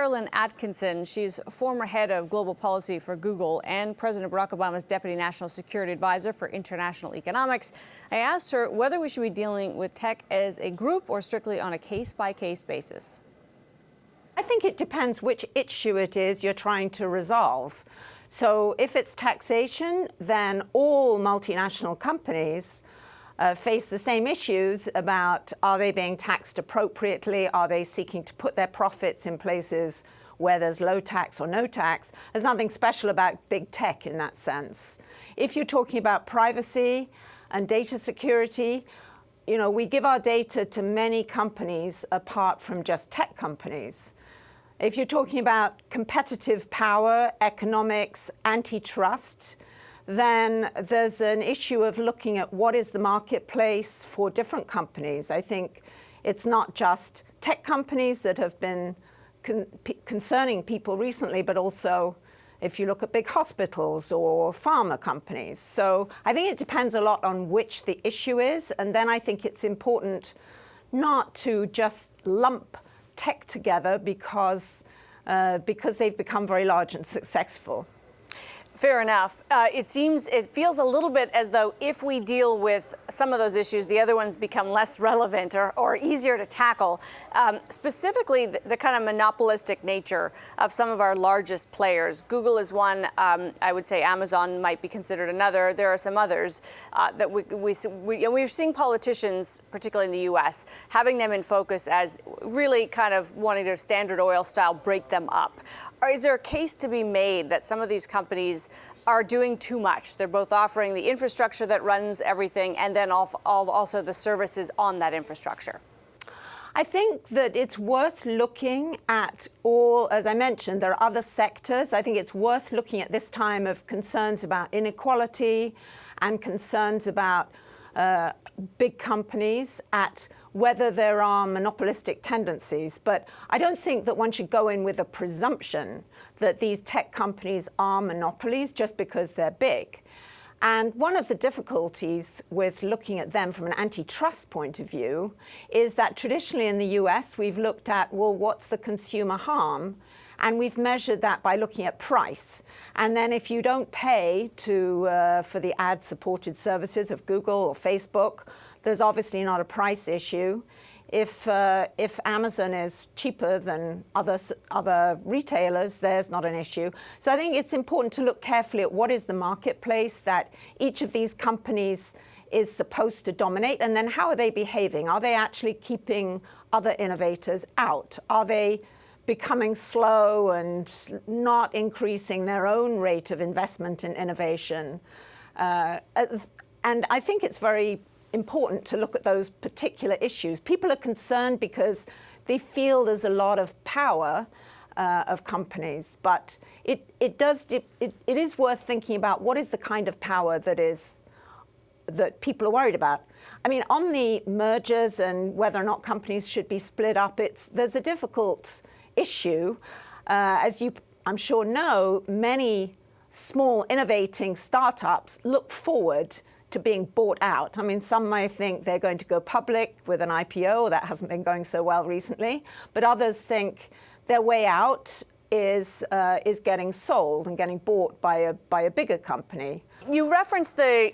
Carolyn Atkinson. She's former head of global policy for Google and President Barack Obama's deputy national security advisor for international economics. I asked her whether we should be dealing with tech as a group or strictly on a case-by-case basis. I think it depends which issue it is you're trying to resolve. So if it's taxation, then all multinational companies face the same issues about, are they being taxed appropriately? Are they seeking to put their profits in places where there's low tax or no tax? There's nothing special about big tech in that sense. If you're talking about privacy and data security, you know, we give our data to many companies apart from just tech companies. If you're talking about competitive power, economics, antitrust, then there's an issue of looking at what is the marketplace for different companies. I think it's not just tech companies that have been concerning people recently, but also if you look at big hospitals or pharma companies. So I think it depends a lot on which the issue is. And then I think it's important not to just lump tech together because they've become very large and successful. Fair enough. It feels a little bit as though if we deal with some of those issues, the other ones become less relevant or easier to tackle. Specifically, the kind of monopolistic nature of some of our largest players. Google is one. I would say Amazon might be considered another. There are some others that we're seeing politicians, particularly in the U.S., having them in focus as really kind of wanting to Standard Oil style break them up. Or is there a case to be made that some of these companies are doing too much? They're both offering the infrastructure that runs everything and then also the services on that infrastructure. I think that it's worth looking at all, as I mentioned, there are other sectors. I think it's worth looking at this time of concerns about inequality and concerns about big companies at whether there are monopolistic tendencies. But I don't think that one should go in with a presumption that these tech companies are monopolies just because they're big. And one of the difficulties with looking at them from an antitrust point of view is that traditionally in the US, we've looked at, well, what's the consumer harm? And we've measured that by looking at price. And then if you don't pay for the ad-supported services of Google or Facebook, there's obviously not a price issue. If Amazon is cheaper than other retailers, there's not an issue. So I think it's important to look carefully at what is the marketplace that each of these companies is supposed to dominate, and then how are they behaving? Are they actually keeping other innovators out? Are they becoming slow and not increasing their own rate of investment in innovation? And I think it's very important to look at those particular issues. People are concerned because they feel there's a lot of power of companies, but it is worth thinking about what is the kind of power that people are worried about. I mean, on the mergers and whether or not companies should be split up, there's a difficult issue. As you, I'm sure, know, many small innovating startups look forward to being bought out. I mean, some may think they're going to go public with an IPO. That hasn't been going so well recently. But others think their way out is getting sold and getting bought by a bigger company. You referenced the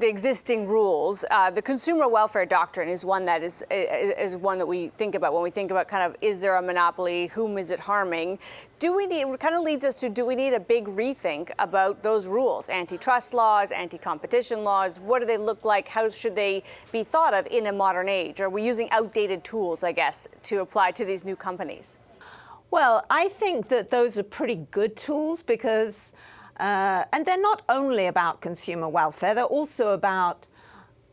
existing rules. The consumer welfare doctrine is one that is one that we think about when we think about kind of, is there a monopoly? Whom is it harming? It kind of leads us to, do we need a big rethink about those rules? Antitrust laws, anti-competition laws, what do they look like? How should they be thought of in a modern age? Are we using outdated tools, I guess, to apply to these new companies? Well, I think that those are pretty good tools because, and they're not only about consumer welfare, they're also about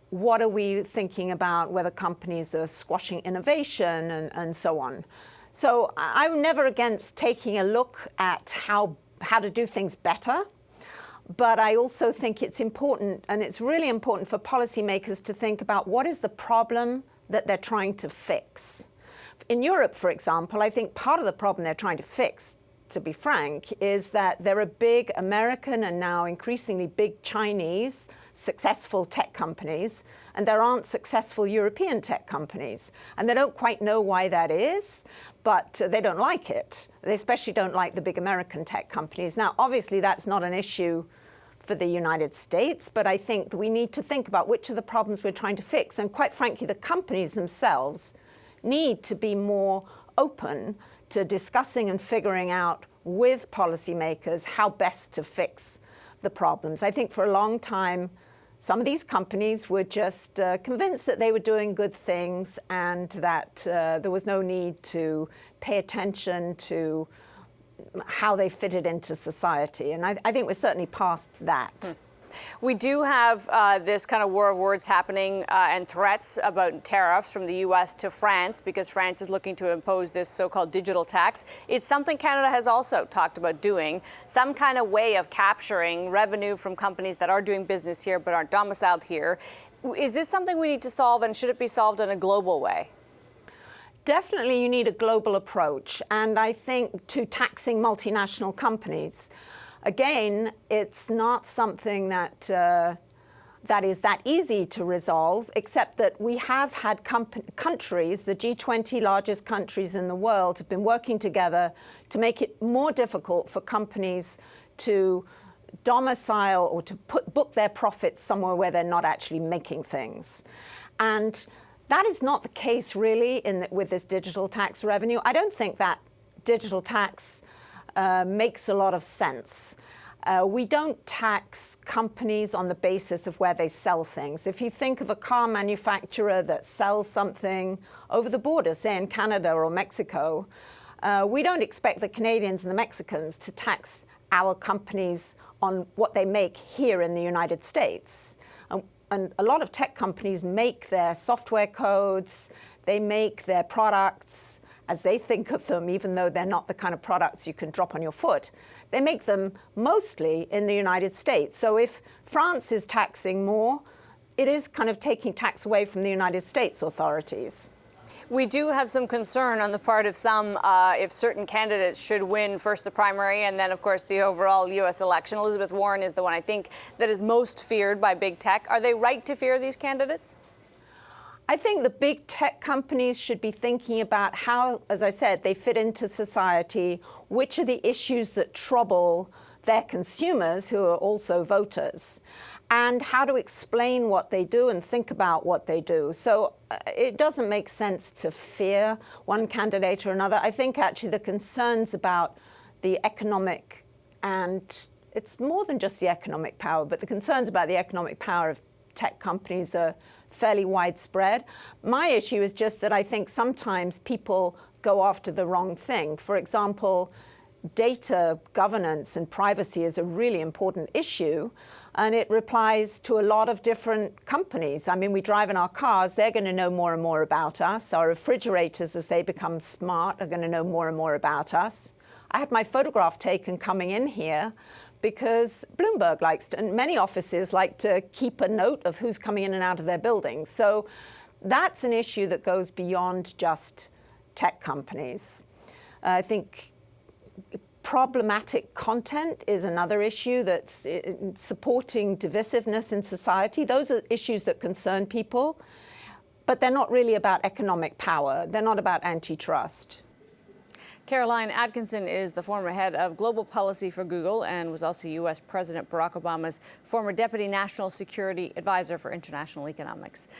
what are we thinking about whether companies are squashing innovation and so on. So I'm never against taking a look at how to do things better, but I also think it's important, and it's really important for policymakers to think about what is the problem that they're trying to fix. In Europe, for example, I think part of the problem they're trying to fix, to be frank, is that there are big American and now increasingly big Chinese successful tech companies and there aren't successful European tech companies. And they don't quite know why that is, but they don't like it. They especially don't like the big American tech companies. Now, obviously, that's not an issue for the United States, but I think we need to think about which of the problems we're trying to fix. And quite frankly, the companies themselves need to be more open to discussing and figuring out with policymakers how best to fix the problems. I think for a long time, some of these companies were just convinced that they were doing good things and that there was no need to pay attention to how they fitted into society. And I think we're certainly past that. We do have this kind of war of words happening and threats about tariffs from the U.S. to France because France is looking to impose this so-called digital tax. It's something Canada has also talked about doing, some kind of way of capturing revenue from companies that are doing business here but aren't domiciled here. Is this something we need to solve, and should it be solved in a global way? Definitely you need a global approach, and I think to taxing multinational companies. Again, it's not something that that is that easy to resolve, except that we have had countries, the G20 largest countries in the world, have been working together to make it more difficult for companies to domicile or to book their profits somewhere where they're not actually making things. And that is not the case really with this digital tax revenue. I don't think that digital tax makes a lot of sense. We don't tax companies on the basis of where they sell things. If you think of a car manufacturer that sells something over the border, say in Canada or Mexico, we don't expect the Canadians and the Mexicans to tax our companies on what they make here in the United States. And a lot of tech companies make their software codes, they make their products as they think of them, even though they're not the kind of products you can drop on your foot. They make them mostly in the United States. So if France is taxing more, it is kind of taking tax away from the United States authorities. We do have some concern on the part of some if certain candidates should win first the primary and then, of course, the overall U.S. election. Elizabeth Warren is the one I think that is most feared by big tech. Are they right to fear these candidates? I think the big tech companies should be thinking about how, as I said, they fit into society, which are the issues that trouble their consumers who are also voters, and how to explain what they do and think about what they do. So it doesn't make sense to fear one candidate or another. I think actually the concerns about the economic, and it's more than just the economic power, but the concerns about the economic power of tech companies are fairly widespread. My issue is just that I think sometimes people go after the wrong thing. For example, data governance and privacy is a really important issue, and it applies to a lot of different companies. I mean, we drive in our cars, they're going to know more and more about us. Our refrigerators, as they become smart, are going to know more and more about us. I had my photograph taken coming in here because Bloomberg likes to, and many offices like to keep a note of who's coming in and out of their buildings. So that's an issue that goes beyond just tech companies. I think problematic content is another issue that's supporting divisiveness in society. Those are issues that concern people, but they're not really about economic power. They're not about antitrust. Caroline Atkinson is the former head of global policy for Google and was also U.S. President Barack Obama's former deputy national security advisor for international economics.